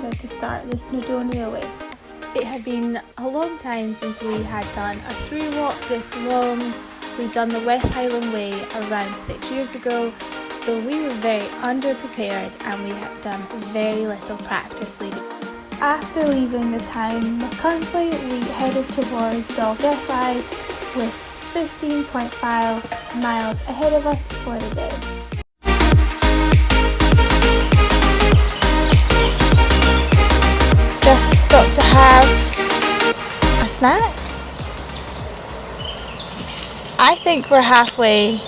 pressure to start the Snowdonia Way. It had been a long time since we had done a through walk this long. We'd done the West Highland Way around 6 years ago, so we were very underprepared and we had done very little practice leading. After leaving the town Conwy, we headed towards Dolgellau with 15.5 miles ahead of us for the day. Just stopped to have a snack. I think we're halfway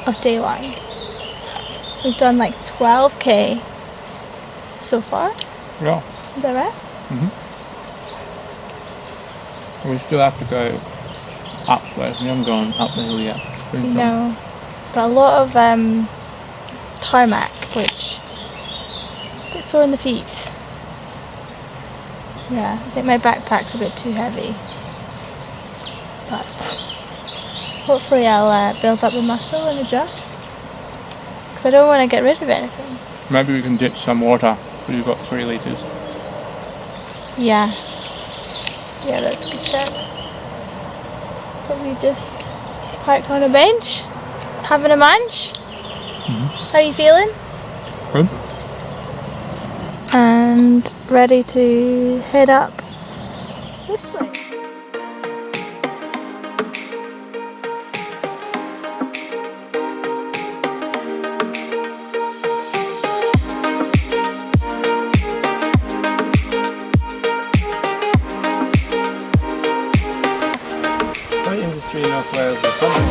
of day one. We've done like 12k so far. Yeah. Is that right? We still have to go upwards. We haven't gone up the hill yet. No. But a lot of tarmac, which a bit sore in the feet. Yeah, I think my backpack's a bit too heavy. But hopefully I'll build up the muscle and adjust. Because I don't want to get rid of anything. Maybe we can ditch some water. We've got 3 litres. Yeah. Yeah, that's a good shout. Probably just parked on a bench, having a munch. How are you feeling? Good. And ready to head up this way. Industry in North Wales is something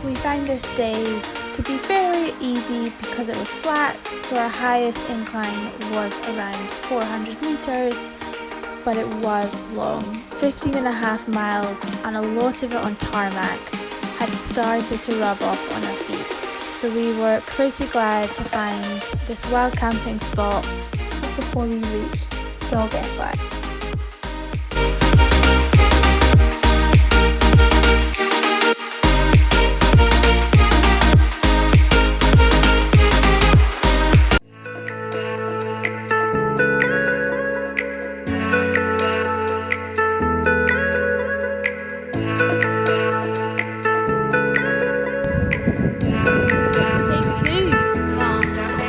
We found this day to be fairly easy because it was flat, so our highest incline was around 400 metres, but it was long. 15.5 miles and a lot of it on tarmac had started to rub off on our feet. So we were pretty glad to find this wild camping spot just before we reached Dolgellau.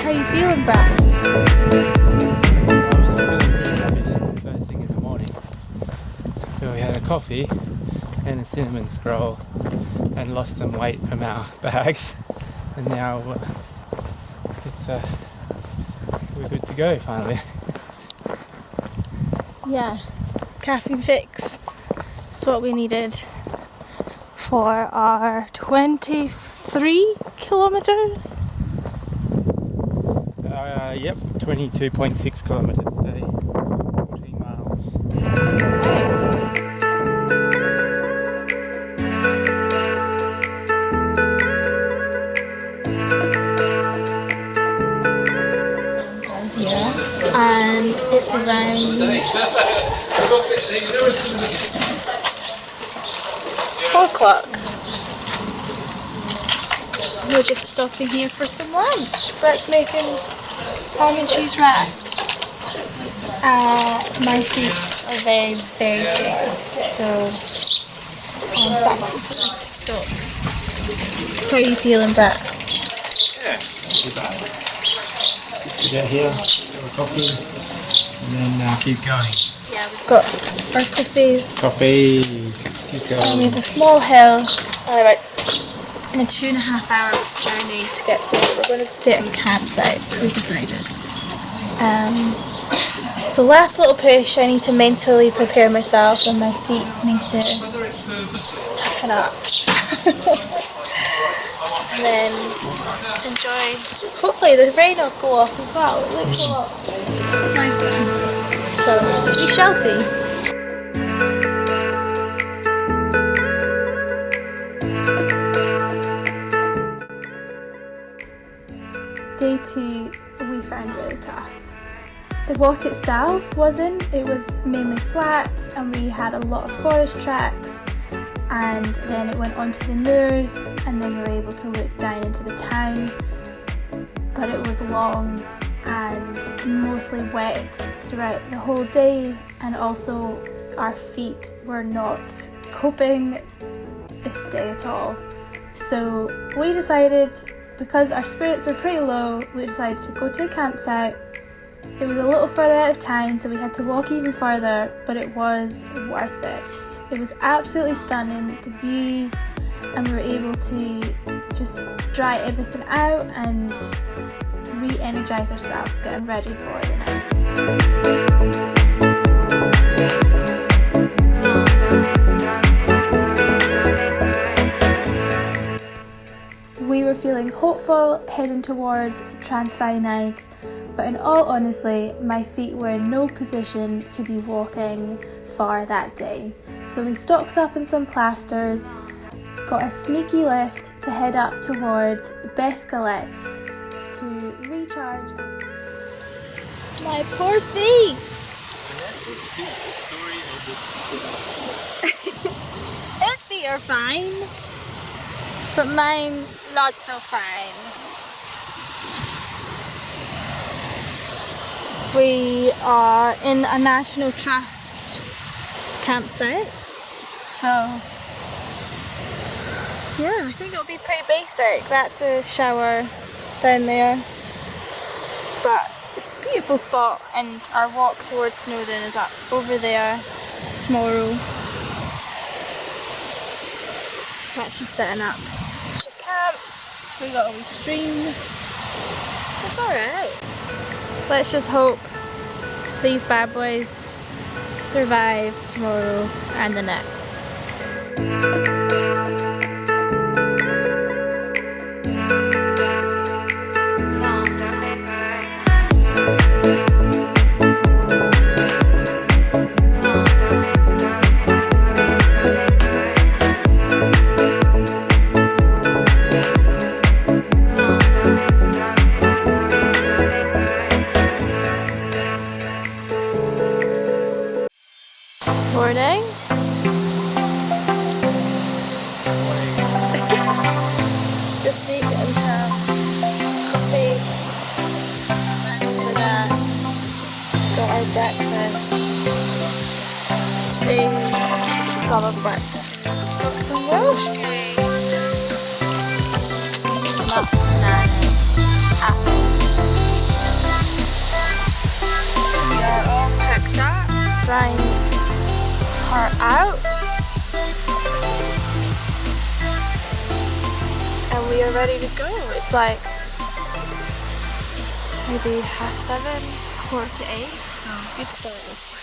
How are you feeling, Bryn? First thing in the morning. So we had a coffee and a cinnamon scroll and lost some weight from our bags, and now we're good to go finally. Yeah, caffeine fix. That's what we needed for our 23 kilometres. Yep, 22.6 kilometres today, 14 miles. Here, and it's around 4 o'clock. We're just stopping here for some lunch. Brett's making ham and cheese wraps. My feet are very, very sore, so I'm thankful for this stop. How are you feeling, Brett? Yeah, not too bad. To get here, have a coffee, and then keep going. Yeah, we've got our coffees. Coffee, capsicum. And we have a small hill, about in a 2.5 hour journey to get to. We're going to stay at a campsite, we decided. So last little push, I need to mentally prepare myself and my feet need to toughen up. And then enjoy. Hopefully the rain will go off as well. It looks a lot lighter. So we shall see. Day 2 we found really tough. The walk itself wasn't, it was mainly flat and we had a lot of forest tracks, and then it went on to the moors, and then we were able to look down into the town. But it was long and mostly wet throughout the whole day, and also our feet were not coping this day at all. So we decided, because our spirits were pretty low, we decided to go to a campsite. It was a little further out of town, so we had to walk even further, but it was worth it. It was absolutely stunning, the views, and we were able to just dry everything out and re-energise ourselves, getting ready for the night. We were feeling hopeful heading towards Trawsfynydd, but in all honesty, my feet were in no position to be walking far that day. So we stocked up on some plasters, got a sneaky lift to head up towards Beddgelert to recharge. My poor feet! His feet are fine, but mine not so fine. We are in a National Trust campsite, so yeah, I think it'll be pretty basic. That's the shower down there, but it's a beautiful spot, and our walk towards Snowdon is up over there tomorrow. We're actually setting up the camp. We got a wee stream. It's alright. Let's just hope these bad boys survive tomorrow and the next. Morning. It's just me getting some coffee. After that, got our breakfast. Today, it's all about breakfast. Got some Welsh cakes, nuts, bananas, apples. We are all packed up, drying her out, and we are ready to go. It's like maybe 7:30, 7:45, so good start this morning.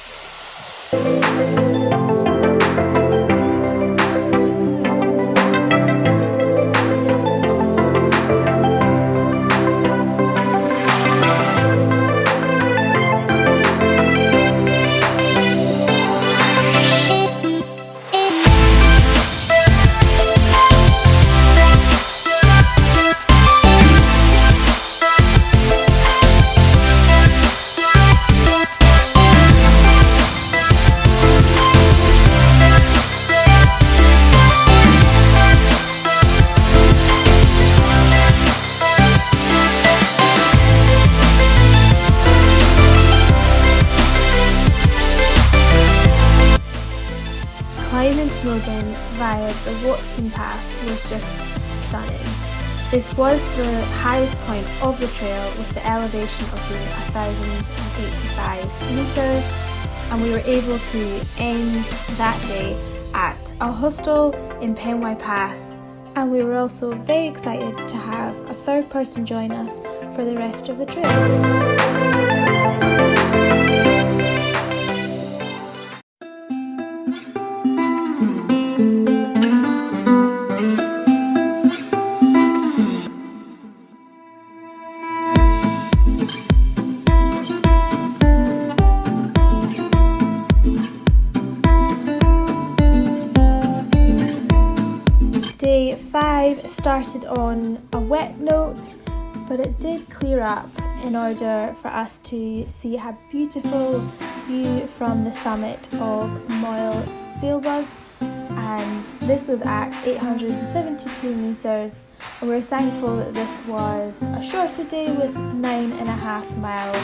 Climbing Snowdon via the walking path was just stunning. This was the highest point of the trail, with the elevation of being 1,085 metres, and we were able to end that day at a hostel in Conwy Pass, and we were also very excited to have a third person join us for the rest of the trail. Day 5 started on a wet note, but it did clear up in order for us to see a beautiful view from the summit of Mount Snowdon, and this was at 872 metres, and we're thankful that this was a shorter day with 9.5 miles.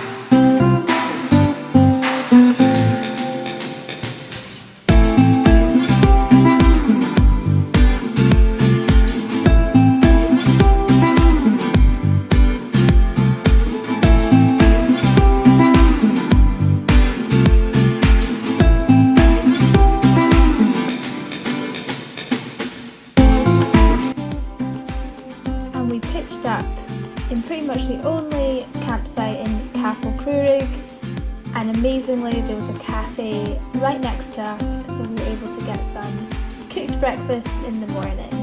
Up in pretty much the only campsite in Capel, Curig, and amazingly there was a cafe right next to us, so we were able to get some cooked breakfast in the morning.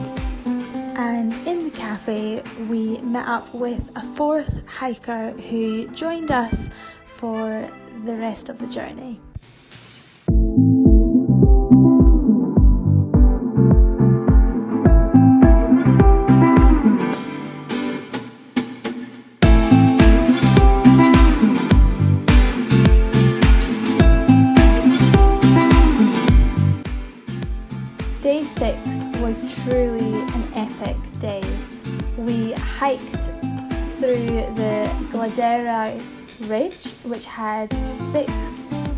And in the cafe we met up with a fourth hiker who joined us for the rest of the journey. Day 6 was truly an epic day. We hiked through the Dolgellau ridge, which had 6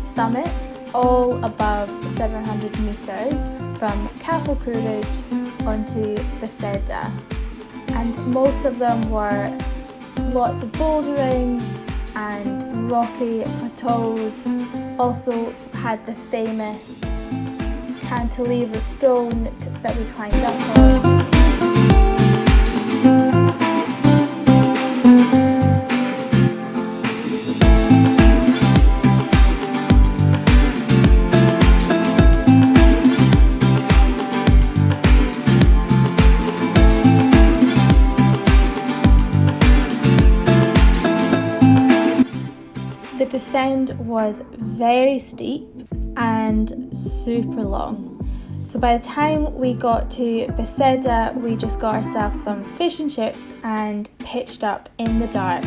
summits, all above 700 metres, from Capel Curig onto Bethesda. And most of them were lots of bouldering and rocky plateaus. Also had the famous cantilever stone that we climbed up on. The descent was very steep and super long. So by the time we got to Bethesda, we just got ourselves some fish and chips and pitched up in the dark.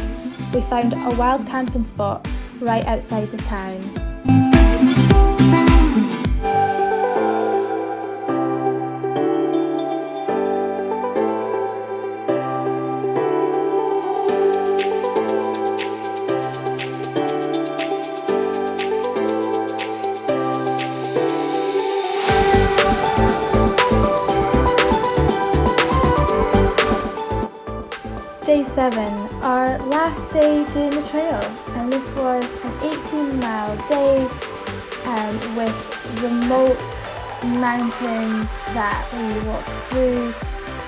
We found a wild camping spot right outside the town. Day 7, our last day doing the trail, and this was an 18-mile day with remote mountains that we walked through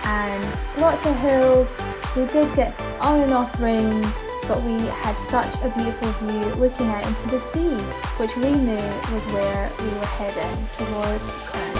and lots of hills. We did get on and off rain, but we had such a beautiful view looking out into the sea, which we knew was where we were heading towards Conwy.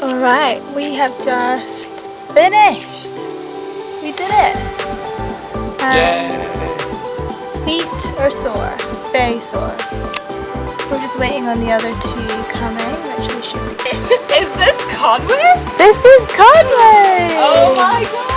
Alright, we have just finished! We did it! Feet are sore, very sore. We're just waiting on the other two coming, which they should be. Is this Conwy? This is Conwy! Oh my god!